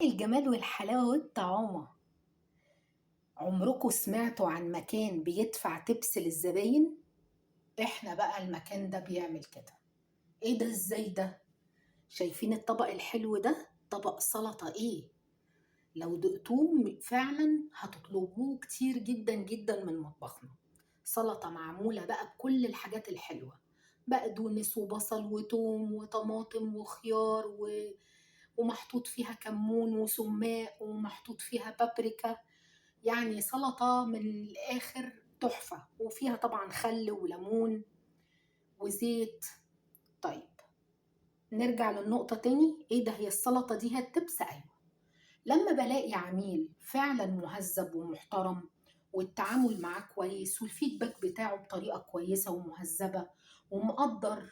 الجمال والحلاوة والطعامة. عمركم سمعتوا عن مكان بيدفع تبس للزباين؟ احنا بقى المكان ده بيعمل كده. ايه ده؟ ازاي ده؟ شايفين الطبق الحلو ده؟ طبق سلطة ايه؟ لو دقتوه فعلا هتطلبوه كتير جدا جدا من مطبخنا. سلطة معمولة بقى بكل الحاجات الحلوة، بقدونس وبصل وتوم وطماطم وخيار ومحطوط فيها كمون وسماق ومحطوط فيها بابريكا. يعني سلطة من الآخر تحفة، وفيها طبعا خل وليمون وزيت. طيب نرجع للنقطة تاني، ايه ده؟ هي السلطة دي هي التبس؟ ايوه. لما بلاقي عميل فعلا مهذب ومحترم والتعامل معاه كويس والفيدباك بتاعه بطريقة كويسة ومهذبة ومقدر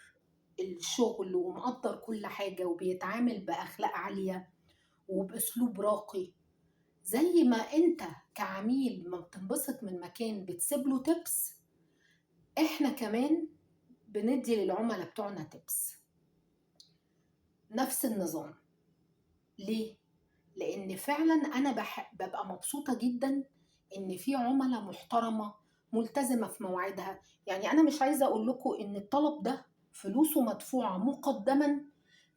الشغل ومقدر كل حاجة وبيتعامل بأخلاق عالية وبأسلوب راقي، زي ما انت كعميل ما بتنبسط من مكان بتسيب له تبس، احنا كمان بندي للعملاء بتوعنا تبس. نفس النظام. ليه؟ لان فعلا انا ببقى مبسوطة جدا ان في عملاء محترمة ملتزمة في مواعيدها. يعني انا مش عايزة اقول لكم ان الطلب ده فلوسه مدفوعة مقدما،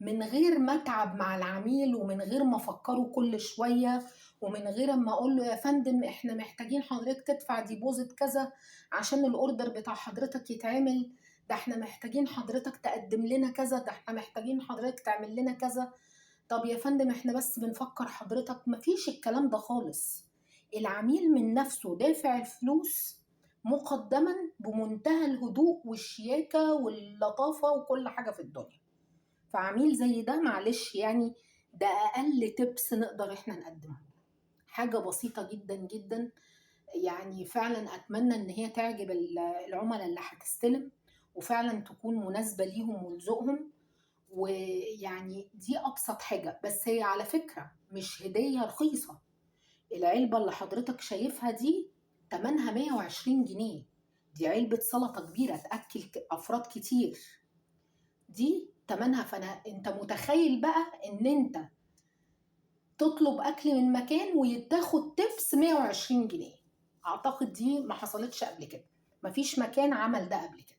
من غير ما اتعب مع العميل ومن غير ما افكره كل شوية، ومن غير ما اقول له يا فندم احنا محتاجين حضرتك تدفع ديبوزيت كذا عشان الاوردر بتاع حضرتك يتعمل، ده احنا محتاجين حضرتك تقدم لنا كذا، ده احنا محتاجين حضرتك تعمل لنا كذا. طب يا فندم احنا بس بنفكر حضرتك. مفيش الكلام ده خالص. العميل من نفسه دافع الفلوس مقدما بمنتهى الهدوء والشياكة واللطافة وكل حاجة في الدنيا. فعميل زي ده معلش يعني ده أقل تبس نقدر احنا نقدمه. حاجة بسيطة جدا جدا. يعني فعلا أتمنى إن هي تعجب العملاء اللي هتستلم، وفعلا تكون مناسبة ليهم ولذوقهم. ويعني دي أبسط حاجة، بس هي على فكرة مش هدية رخيصة. العلبة اللي حضرتك شايفها دي تمنها 120 جنيه. دي علبة سلطة كبيرة تأكل أفراد كتير. دي تمنها. انت متخيل بقى ان انت تطلب اكل من مكان ويتاخد تبس 120 جنيه؟ اعتقد دي ما حصلتش قبل كده. مفيش مكان عمل ده قبل كده.